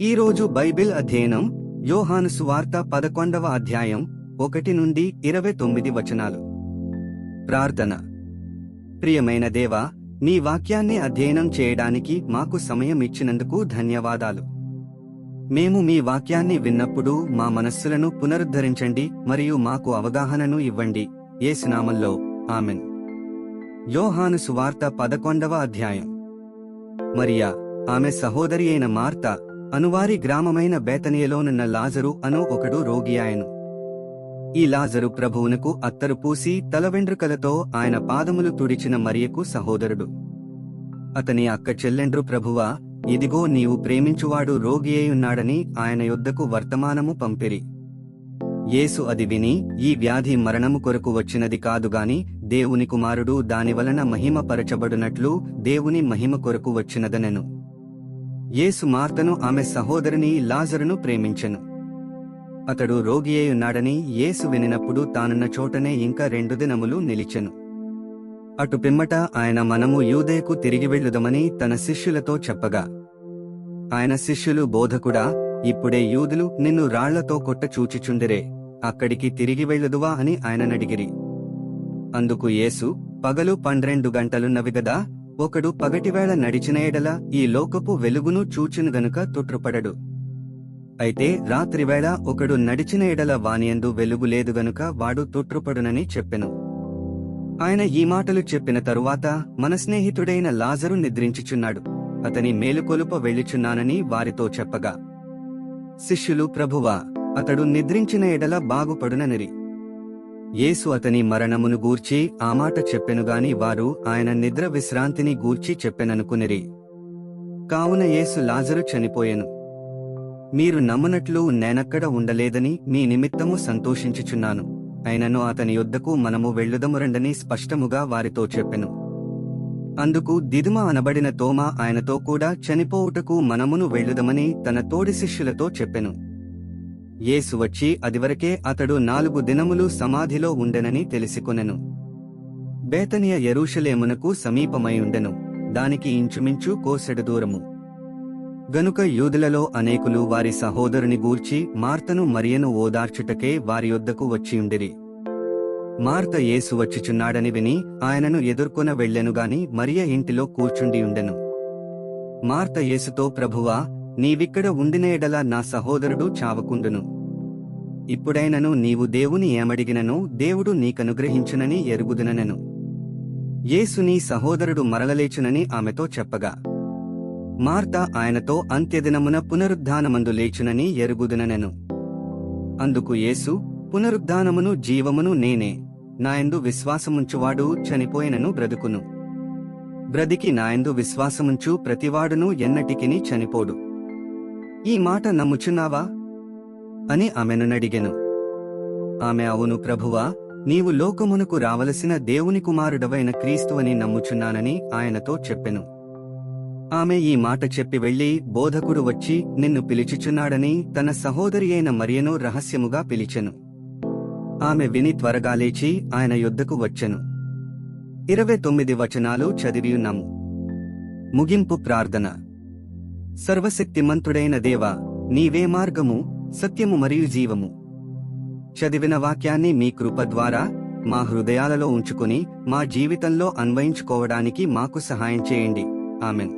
ఈరోజు బైబిల్ అధ్యయనం యోహాను సువార్త 11వ అధ్యాయం 1 నుండి 29 వచనాలు. ప్రార్థన. ప్రియమైన దేవా, నీ వాక్యాన్ని అధ్యయనం చేయడానికి మాకు సమయం ఇచ్చినందుకు ధన్యవాదాలు. మేము మీ వాక్యాన్ని విన్నప్పుడు మా మనస్సులను పునరుద్ధరించండి మరియు మాకు అవగాహనను ఇవ్వండి. యేసు నామములో ఆమెన్. యోహాను సువార్త 11వ అధ్యాయం. మరియా, ఆమె సహోదరి అయిన మార్త అనువారి గ్రామమైన బేతనియలోనున్న లాజరు అను ఒకడు రోగియాయెను. ఈ లాజరు ప్రభువునకు అత్తరు పూసి తల వెండ్రుకలతో ఆయన పాదములు తుడిచిన మరియకు సహోదరుడు. అతని అక్క చెల్లెండ్రు, ప్రభువా, ఇదిగో నీవు ప్రేమించువాడు రోగియేయున్నాడని ఆయన యొద్దకు వర్తమానము పంపిరి. యేసు అది విని, ఈ వ్యాధి మరణము కొరకు వచ్చినది కాదుగాని దేవుని కుమారుడు దానివలన మహిమ పరచబడునట్లు దేవుని మహిమ కొరకు వచ్చినదనెను. యేసు మార్తను, ఆమె సహోదరిని లాజరును ప్రేమించెను. అతడు రోగియేయున్నాడని యేసు వినినప్పుడు తానున్న చోటనే ఇంకా 2 దినములు నిలిచెను. అటు పిమ్మట ఆయన, మనము యూదయకు తిరిగి వెళ్ళుదమని తన శిష్యులతో చెప్పగా, ఆయన శిష్యులు, బోధకుడా, ఇప్పుడే యూదులు నిన్ను రాళ్లతో కొట్ట చూచిచుండిరే, అక్కడికి తిరిగి వెళ్ళుదువా అని ఆయననడిగిరి. అందుకు యేసు, పగలు 12 గంటలున్నవి గదా, ఒకడు పగటివేళ నడిచిన ఎడల ఈ లోకపు వెలుగును చూచును గనుక తొట్రుపడడు. అయితే రాత్రివేళ ఒకడు నడిచిన ఎడల వానియందు వెలుగు లేదు గనుక వాడు తొట్రుపడునని చెప్పెను. ఆయన ఈ మాటలు చెప్పిన తరువాత, మన స్నేహితుడైన లాజరు నిద్రించుచున్నాడు, అతని మేలుకొలుప వెళ్ళుచున్నానని వారితో చెప్పగా, శిష్యులు, ప్రభువా, అతడు నిద్రించిన ఎడల బాగుపడుననిరి. యేసు అతని మరణమును గూర్చి ఆ మాట చెప్పెనుగాని వారు ఆయన నిద్ర విశ్రాంతిని గూర్చి చెప్పెననుకునిరి. కావున యేసు, లాజరు చనిపోయెను, మీరు నమ్మునట్లు నేనక్కడ ఉండలేదని మీ నిమిత్తము సంతోషించుచున్నాను, అయినను అతని యొద్దకు మనము వెళ్ళుదమురండని స్పష్టముగా వారితో చెప్పెను. అందుకు దిదుమ అనబడిన తోమా ఆయనతో కూడా చనిపోవుటకు మనమును వెళ్ళుదమని తన తోడి శిష్యులతో చెప్పెను. యేసు వచ్చి అదివరకే అతడు 4 దినములు సమాధిలో ఉండెనని తెలిసికొనెను. బేతనియ యెరూషలేమునకు సమీపమైయుండెను, దానికి ఇంచుమించు కోసెడు దూరము. గనుక యూదులలో అనేకులు వారి సహోదరుని గూర్చి మార్తను మరియను ఓదార్చుటకే వారి యొద్దకు వచ్చియుండిరి. మార్త యేసు వచ్చుచున్నాడని విని ఆయనను ఎదుర్కొన వెళ్ళెనుగాని మరియ ఇంటిలో కూర్చుండియుండెను. మార్త యేసుతో, ప్రభువా, నీవిక్కడ ఉండిన ఎడల నా సహోదరుడు చావకుండును. ఇప్పుడైనను నీవు దేవుని ఏమడిగినను దేవుడు నీకనుగ్రహించునని ఎరుగుదుననెను. యేసు, నీ సహోదరుడు మరలలేచునని ఆమెతో చెప్పగా, మార్త ఆయనతో, అంత్యదినమున పునరుద్ధానమందు లేచునని ఎరుగుదుననెను. అందుకు యేసు, పునరుద్ధానమును జీవమును నేనే, నాయందు విశ్వాసముంచువాడు చనిపోయినను బ్రతుకును, బ్రతికి నాయందు విశ్వాసముంచు ప్రతివాడును ఎన్నటికిని చనిపోడు. ఈ మాట నమ్ముచున్నావా అని ఆమెనునడిగెను. ఆమె, అవును ప్రభువా, నీవు లోకమునకు రావలసిన దేవుని కుమారుడవైన క్రీస్తువని నమ్ముచున్నానని ఆయనతో చెప్పెను. ఆమె ఈ మాట చెప్పి వెళ్లి, బోధకుడు వచ్చి నిన్ను పిలిచుచున్నాడని తన సహోదరి అయిన మరియను రహస్యముగా పిలిచెను. ఆమె విని త్వరగా లేచి ఆయన యొద్దకు వచ్చెను. 29 వచనాలు చదివియున్నాము. ముగింపు ప్రార్థన. సర్వశక్తిమంతుడైన దేవా, నీవే మార్గము, సత్యము మరియు జీవము. చదివిన వాక్యాన్ని మీ కృప ద్వారా మా హృదయాలలో ఉంచుకుని మా జీవితంలో అన్వయించుకోవడానికి మాకు సహాయం చేయండి. ఆమెన్.